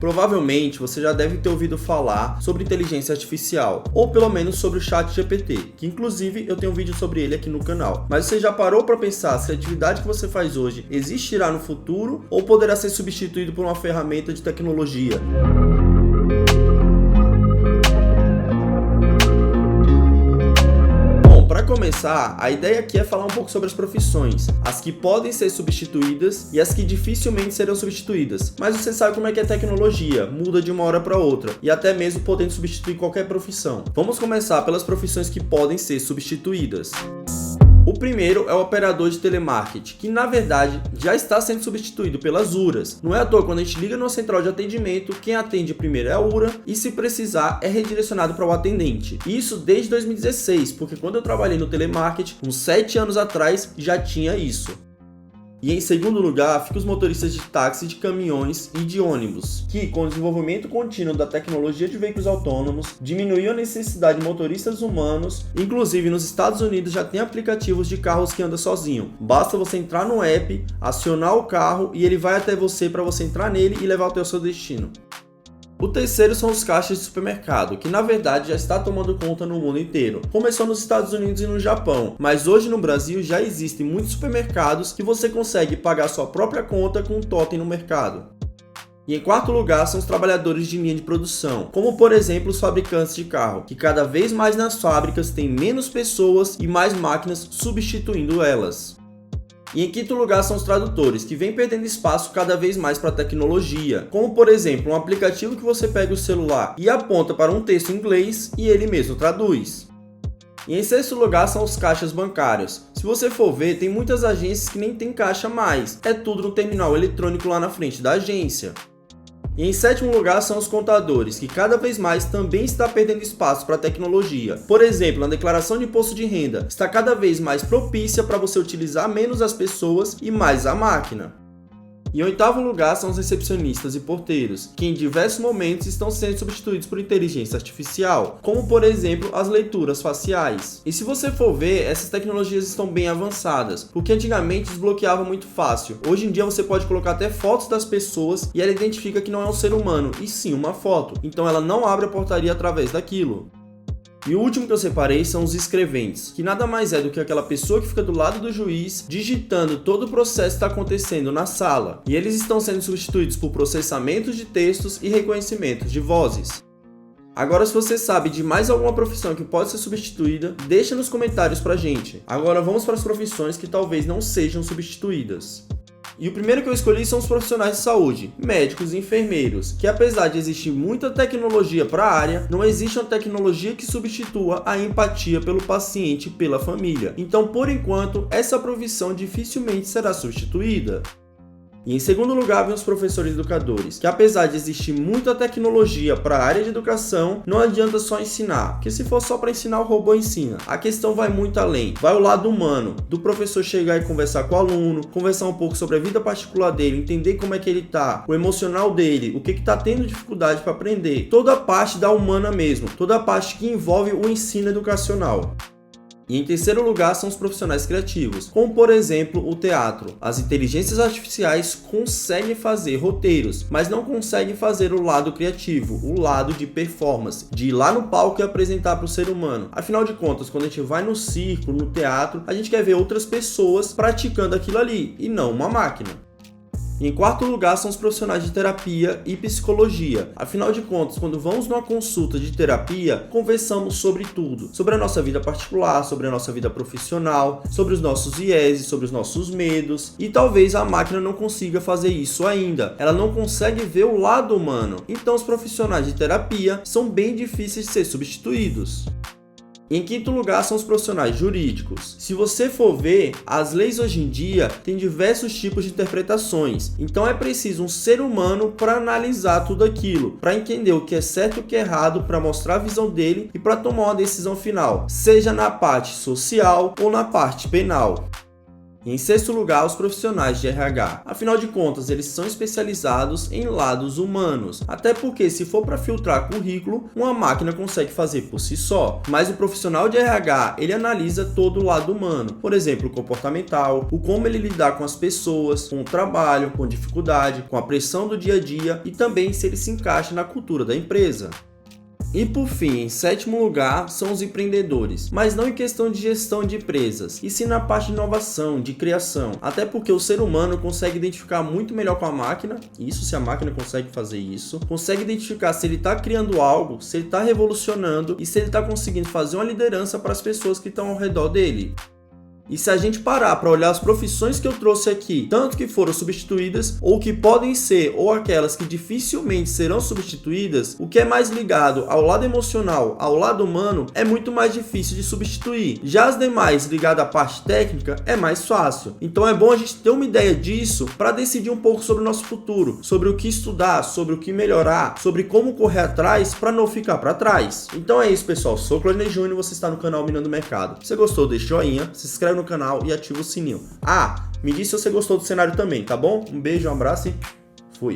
Provavelmente você já deve ter ouvido falar sobre inteligência artificial, ou pelo menos sobre o ChatGPT, que inclusive eu tenho um vídeo sobre ele aqui no canal. Mas você já parou para pensar se a atividade que você faz hoje existirá no futuro ou poderá ser substituído por uma ferramenta de tecnologia? Para começar, a ideia aqui é falar um pouco sobre as profissões, as que podem ser substituídas e as que dificilmente serão substituídas. Mas você sabe como é que é tecnologia, muda de uma hora para outra e até mesmo podendo substituir qualquer profissão. Vamos começar pelas profissões que podem ser substituídas. O primeiro é o operador de telemarketing, que na verdade já está sendo substituído pelas URAs. Não é à toa, quando a gente liga numa central de atendimento, quem atende primeiro é a URA e, se precisar, é redirecionado para o atendente. Isso desde 2016, porque quando eu trabalhei no telemarketing, uns 7 anos atrás, já tinha isso. E em segundo lugar, ficam os motoristas de táxi, de caminhões e de ônibus, que com o desenvolvimento contínuo da tecnologia de veículos autônomos, diminuiu a necessidade de motoristas humanos. Inclusive nos Estados Unidos já tem aplicativos de carros que andam sozinho. Basta você entrar no app, acionar o carro e ele vai até você para você entrar nele e levar até o seu destino. O terceiro são os caixas de supermercado, que na verdade já está tomando conta no mundo inteiro. Começou nos Estados Unidos e no Japão, mas hoje no Brasil já existem muitos supermercados que você consegue pagar sua própria conta com um totem no mercado. E em quarto lugar são os trabalhadores de linha de produção, como por exemplo os fabricantes de carro, que cada vez mais nas fábricas tem menos pessoas e mais máquinas substituindo elas. E em quinto lugar são os tradutores, que vêm perdendo espaço cada vez mais para a tecnologia, como por exemplo um aplicativo que você pega o celular e aponta para um texto em inglês e ele mesmo traduz. E em sexto lugar são os caixas bancários. Se você for ver, tem muitas agências que nem tem caixa mais, é tudo no terminal eletrônico lá na frente da agência. E em sétimo lugar são os contadores, que cada vez mais também está perdendo espaço para a tecnologia. Por exemplo, a declaração de imposto de renda está cada vez mais propícia para você utilizar menos as pessoas e mais a máquina. E em oitavo lugar são os recepcionistas e porteiros, que em diversos momentos estão sendo substituídos por inteligência artificial, como por exemplo as leituras faciais. E se você for ver, essas tecnologias estão bem avançadas, porque antigamente desbloqueava muito fácil. Hoje em dia você pode colocar até fotos das pessoas e ela identifica que não é um ser humano, e sim uma foto. Então ela não abre a portaria através daquilo. E o último que eu separei são os escreventes, que nada mais é do que aquela pessoa que fica do lado do juiz, digitando todo o processo que está acontecendo na sala. E eles estão sendo substituídos por processamentos de textos e reconhecimentos de vozes. Agora, se você sabe de mais alguma profissão que pode ser substituída, deixa nos comentários pra gente. Agora vamos para as profissões que talvez não sejam substituídas. E o primeiro que eu escolhi são os profissionais de saúde, médicos e enfermeiros, que apesar de existir muita tecnologia para a área, não existe uma tecnologia que substitua a empatia pelo paciente e pela família. Então, por enquanto, essa profissão dificilmente será substituída. E em segundo lugar, vem os professores educadores, que apesar de existir muita tecnologia para a área de educação, não adianta só ensinar, porque se for só para ensinar, o robô ensina. A questão vai muito além, vai o lado humano, do professor chegar e conversar com o aluno, conversar um pouco sobre a vida particular dele, entender como é que ele tá, o emocional dele, o que tá tendo dificuldade para aprender, toda a parte da humana mesmo, toda a parte que envolve o ensino educacional. E em terceiro lugar são os profissionais criativos, como por exemplo o teatro. As inteligências artificiais conseguem fazer roteiros, mas não conseguem fazer o lado criativo, o lado de performance, de ir lá no palco e apresentar para o ser humano. Afinal de contas, quando a gente vai no circo, no teatro, a gente quer ver outras pessoas praticando aquilo ali, e não uma máquina. E em quarto lugar são os profissionais de terapia e psicologia. Afinal de contas, quando vamos numa consulta de terapia, conversamos sobre tudo. Sobre a nossa vida particular, sobre a nossa vida profissional, sobre os nossos vieses, sobre os nossos medos. E talvez a máquina não consiga fazer isso ainda. Ela não consegue ver o lado humano. Então os profissionais de terapia são bem difíceis de ser substituídos. E em quinto lugar são os profissionais jurídicos. Se você for ver, as leis hoje em dia têm diversos tipos de interpretações. Então é preciso um ser humano para analisar tudo aquilo, para entender o que é certo e o que é errado, para mostrar a visão dele e para tomar uma decisão final, seja na parte social ou na parte penal. E em sexto lugar, os profissionais de RH. Afinal de contas, eles são especializados em lados humanos. Até porque, se for para filtrar currículo, uma máquina consegue fazer por si só. Mas o profissional de RH, ele analisa todo o lado humano. Por exemplo, o comportamental, o como ele lidar com as pessoas, com o trabalho, com dificuldade, com a pressão do dia a dia e também se ele se encaixa na cultura da empresa. E por fim, em sétimo lugar, são os empreendedores, mas não em questão de gestão de empresas, e sim na parte de inovação, de criação, até porque o ser humano consegue identificar muito melhor com a máquina, isso se a máquina consegue fazer isso, consegue identificar se ele está criando algo, se ele está revolucionando e se ele está conseguindo fazer uma liderança para as pessoas que estão ao redor dele. E se a gente parar para olhar as profissões que eu trouxe aqui, tanto que foram substituídas, ou que podem ser, ou aquelas que dificilmente serão substituídas, o que é mais ligado ao lado emocional, ao lado humano, é muito mais difícil de substituir. Já as demais, ligadas à parte técnica, é mais fácil. Então é bom a gente ter uma ideia disso para decidir um pouco sobre o nosso futuro, sobre o que estudar, sobre o que melhorar, sobre como correr atrás para não ficar para trás. Então é isso, pessoal. Sou o Claudinei Júnior e você está no canal Minando o Mercado. Se você gostou, deixa o joinha, se inscreve no canal e ativa o sininho. Me diz se você gostou do cenário também, tá bom? Um beijo, um abraço e